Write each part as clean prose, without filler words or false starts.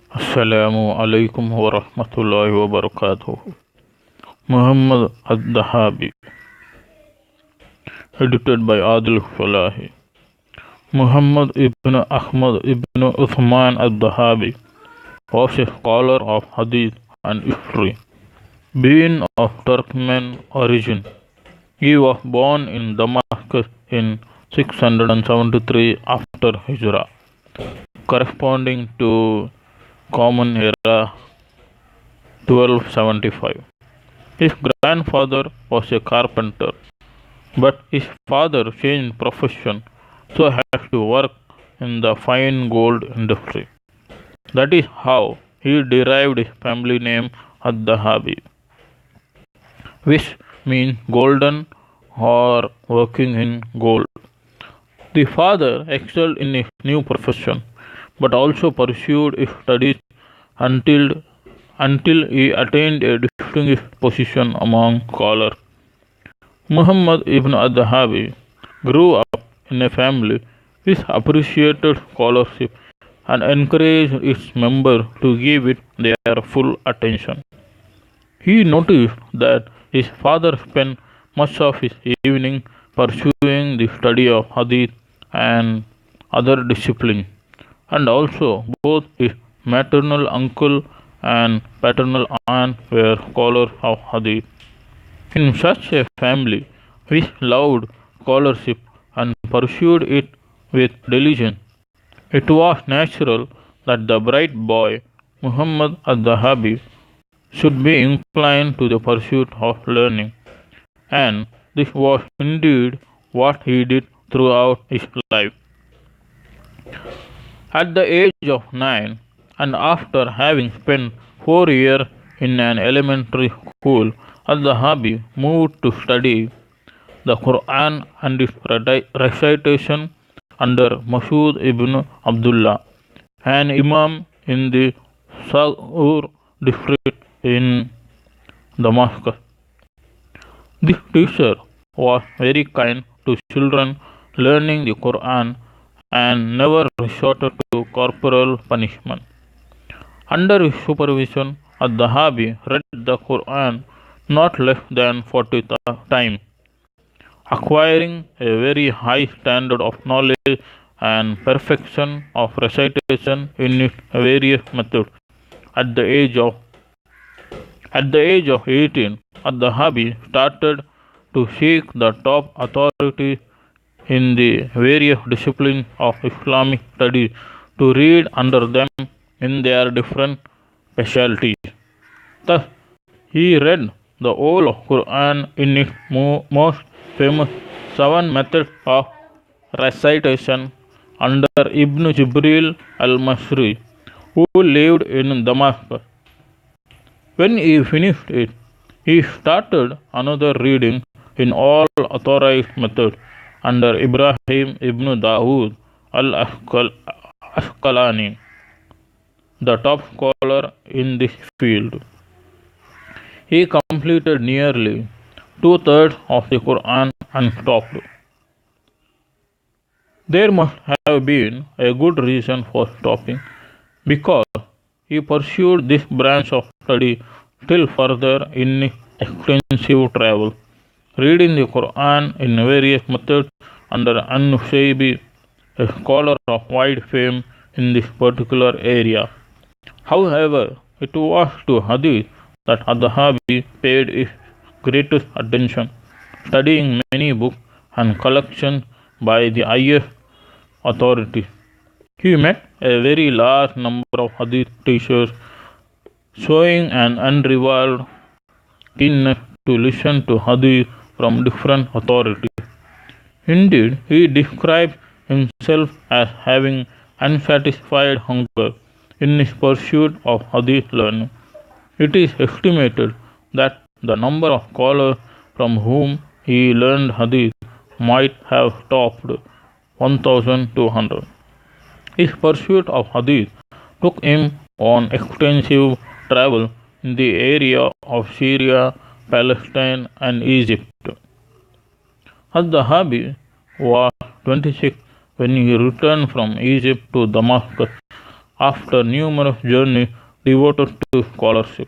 Assalamu alaikum wa rahmatullahi wa barakatuh. Muhammad Athahabi, edited by Adil Falahi. Muhammad ibn Ahmad ibn Uthman Athahabi was a scholar of Hadith and history. Being of Turkmen origin, he was born in Damascus in 673 after Hijrah, corresponding to Common Era 1275. His grandfather was a carpenter, but his father changed profession so had to work in the fine gold industry. That is how he derived his family name Athahabi, which means golden or working in gold. The father excelled in his new profession, but also pursued his studies until he attained a distinguished position among scholars. Muhammad ibn Athahabi grew up in a family which appreciated scholarship and encouraged its members to give it their full attention. He noticed that his father spent much of his evening pursuing the study of hadith and other disciplines, and also both his maternal uncle and paternal aunt were scholars of hadith. In such a family which loved scholarship and pursued it with diligence, it was natural that the bright boy Muhammad al-Dahabi should be inclined to the pursuit of learning, and this was indeed what he did throughout his life. At the age of 9, and after having spent 4 years in an elementary school, al-Dahabi moved to study the Quran and its recitation under Masud ibn Abdullah, an imam in the Saur district in Damascus. This teacher was very kind to children learning the Quran and never resorted to corporal punishment. Under his supervision, al-Dahabi read the Quran not less than 40 times, acquiring a very high standard of knowledge and perfection of recitation in its various methods. At the age of 18, al-Dahabi started to seek the top authorities in the various disciplines of Islamic studies to read under them in their different specialties. Thus, he read the whole Quran in its most famous 7 methods of recitation under Ibn Jibril al-Masri, who lived in Damascus. When he finished it, he started another reading in all authorized methods under Ibrahim ibn Dawood al-Asqalani, the top scholar in this field. He completed nearly 2/3 of the Quran and stopped. There must have been a good reason for stopping, because he pursued this branch of study still further in his extensive travel, reading the Quran in various methods under An-Nushaybi, a scholar of wide fame in this particular area. However, it was to Hadith that al-Dahabi paid his greatest attention, studying many books and collections by the highest authorities. He met a very large number of Hadith teachers, showing an unrivaled keenness to listen to Hadith from different authorities. Indeed, he describes himself as having unsatisfied hunger in his pursuit of Hadith learning. It is estimated that the number of scholars from whom he learned Hadith might have topped 1,200. His pursuit of Hadith took him on extensive travel in the area of Syria, Palestine, and Egypt. Al-Dahabi was 26 when he returned from Egypt to Damascus after numerous journeys devoted to scholarship.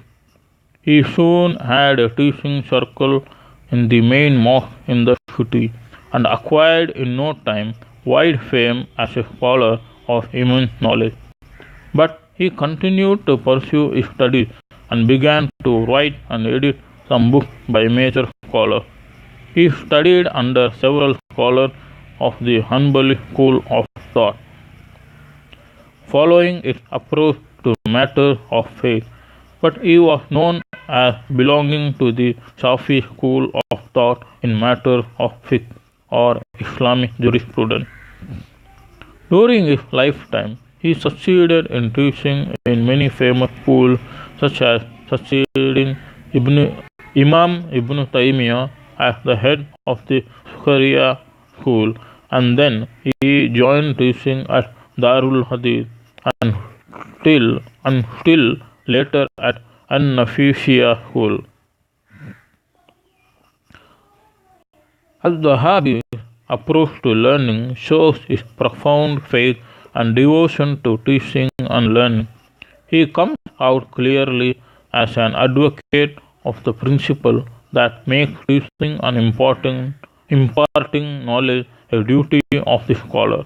He soon had a teaching circle in the main mosque in the city and acquired in no time wide fame as a scholar of immense knowledge. But he continued to pursue his studies and began to write and edit some books by major scholars. He studied under several scholars of the Hanbali school of thought, following its approach to matters of faith, but he was known as belonging to the Shafi school of thought in matters of fiqh or Islamic jurisprudence. During his lifetime, he succeeded in teaching in many famous schools such as succeeding Imam Ibn Taymiyyah as the head of the Sharia school, and then he joined teaching at Darul Hadith and still later at An-Nafisiyya school. Al-Dhahabi's approach to learning shows his profound faith and devotion to teaching and learning. He comes out clearly as an advocate of the principle that makes teaching and imparting knowledge a duty of the scholar.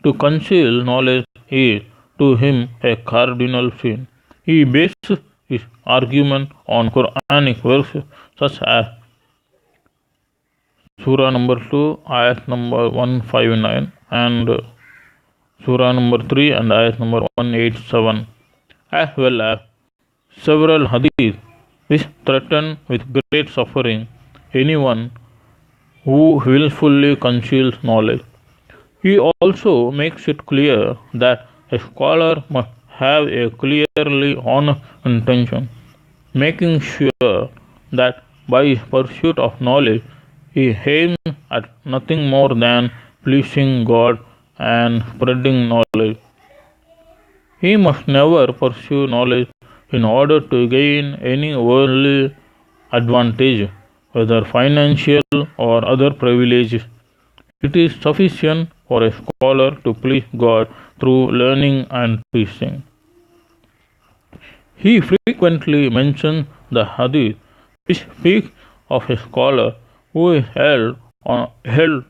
To conceal knowledge is to him a cardinal sin. He bases his argument on Quranic verses such as Surah number 2, ayat number 159 and Surah number 3 and ayat number 187, as well as several hadiths which threaten with great suffering anyone who willfully conceals knowledge. He also makes it clear that a scholar must have a clearly honest intention, making sure that by his pursuit of knowledge he aims at nothing more than pleasing God and spreading knowledge. He must never pursue knowledge in order to gain any worldly advantage, whether financial or other privileges. It is sufficient for a scholar to please God through learning and teaching. He frequently mentions the hadith which speaks of a scholar who is held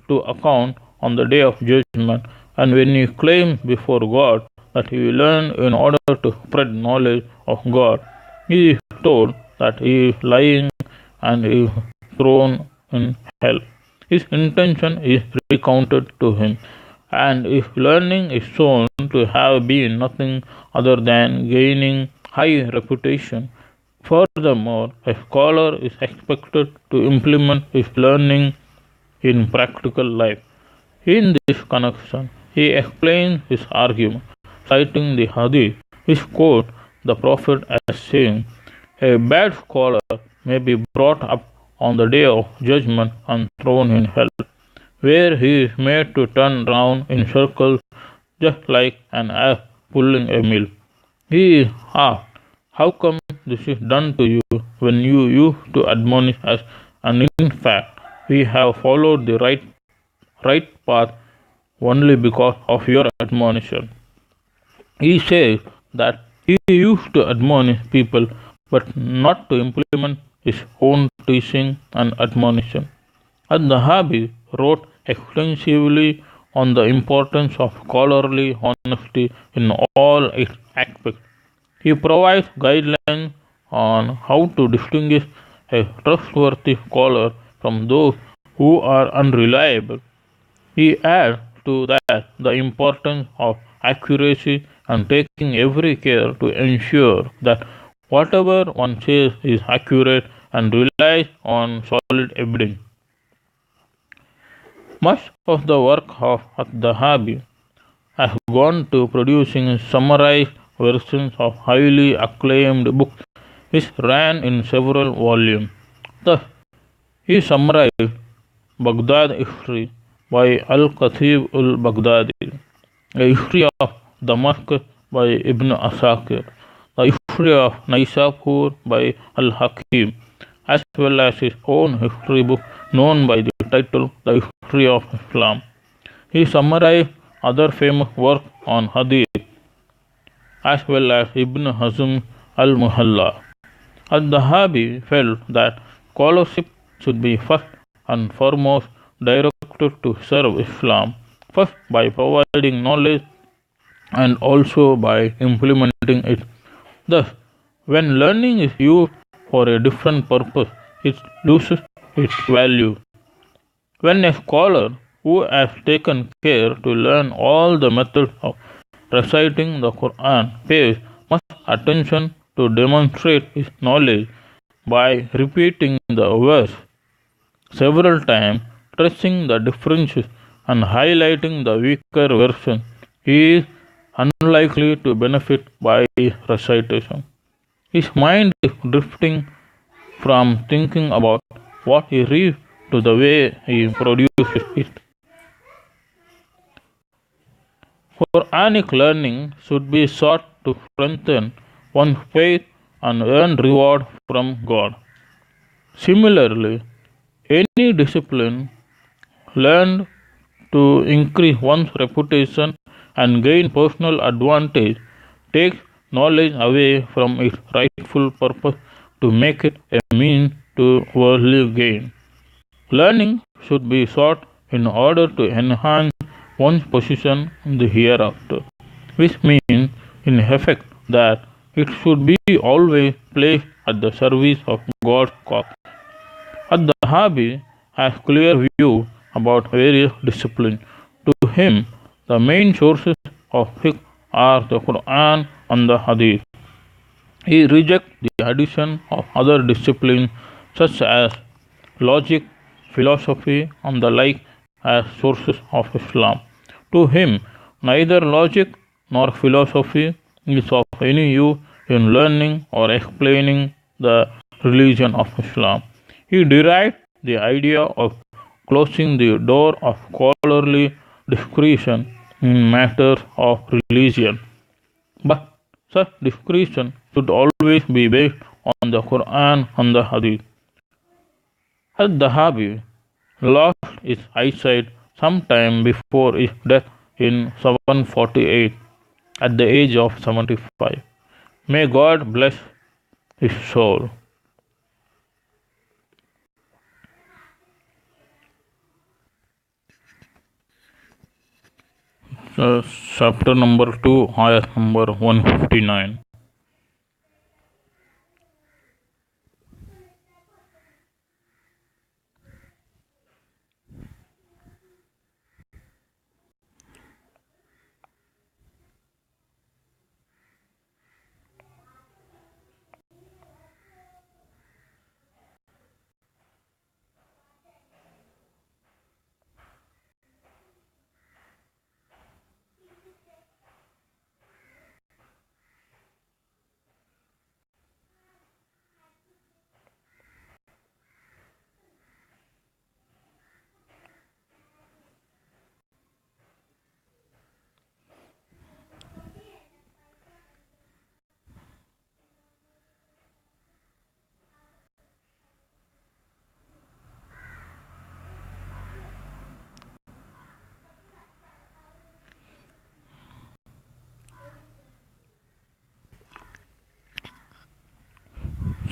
to account on the day of judgment, and when he claims before God that he will learn in order to spread knowledge of God, he is told that he is lying and is thrown in hell. His intention is recounted to him, and his learning is shown to have been nothing other than gaining high reputation. Furthermore, a scholar is expected to implement his learning in practical life. In this connection, he explains his argument, citing the hadith which quotes the Prophet as saying, "A bad scholar may be brought up on the day of judgment and thrown in hell, where he is made to turn round in circles just like an ass pulling a mill." He is asked, "How come this is done to you when you used to admonish us, and in fact we have followed the right path only because of your admonition?" He says that he used to admonish people but not to implement his own teaching and admonition. Al-Dhahabi wrote extensively on the importance of scholarly honesty in all its aspects. He provides guidelines on how to distinguish a trustworthy scholar from those who are unreliable. He adds to that the importance of accuracy and taking every care to ensure that whatever one says is accurate and relies on solid evidence. Much of the work of Athahabi has gone to producing summarized versions of highly acclaimed books which ran in several volumes. Thus, he summarized Baghdad history by Al-Khatib al-Baghdadi, a history of Damascus by Ibn Asakir, the history of Naisapur by Al-Hakim, as well as his own history book known by the title The History of Islam. He summarized other famous works on Hadith as well as Ibn Hazm al-Muhalla. Al-Dahabi felt that scholarship should be first and foremost directed to serve Islam, first by providing knowledge and also by implementing it. Thus, when learning is used for a different purpose, it loses its value. When a scholar who has taken care to learn all the methods of reciting the Quran pays much attention to demonstrate his knowledge by repeating the verse several times, stressing the differences and highlighting the weaker version, he is unlikely to benefit by his recitation. His mind is drifting from thinking about what he reads to the way he produces it. Quranic learning should be sought to strengthen one's faith and earn reward from God. Similarly, any discipline learned to increase one's reputation and gain personal advantage takes knowledge away from its rightful purpose to make it a means to worldly gain. Learning should be sought in order to enhance one's position in the hereafter, which means, in effect, that it should be always placed at the service of God's cause. At-Dahabi has clear view about various disciplines. To him, the main sources of fiqh are the Quran and the Hadith. He rejects the addition of other disciplines such as logic, philosophy, and the like as sources of Islam. To him, neither logic nor philosophy is of any use in learning or explaining the religion of Islam. He derived the idea of closing the door of scholarly discretion in matters of religion. But such discretion should always be based on the Quran and the Hadith. Al-Dahabi lost his eyesight sometime before his death in 748 at the age of 75. May God bless his soul. Chapter number 2, ayat number 159.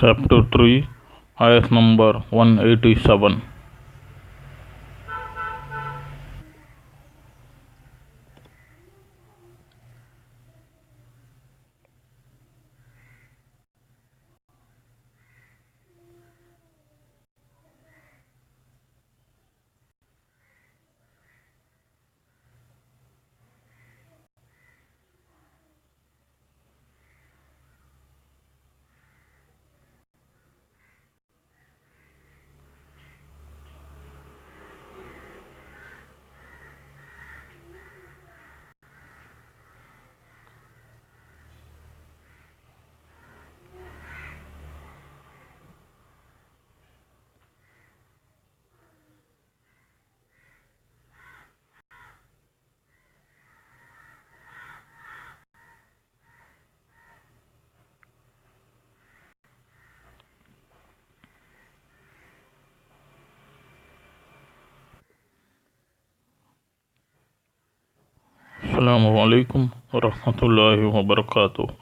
Chapter 3, ayat number 187. Assalamu alaikum wa rahmatullahi wa barakatuh.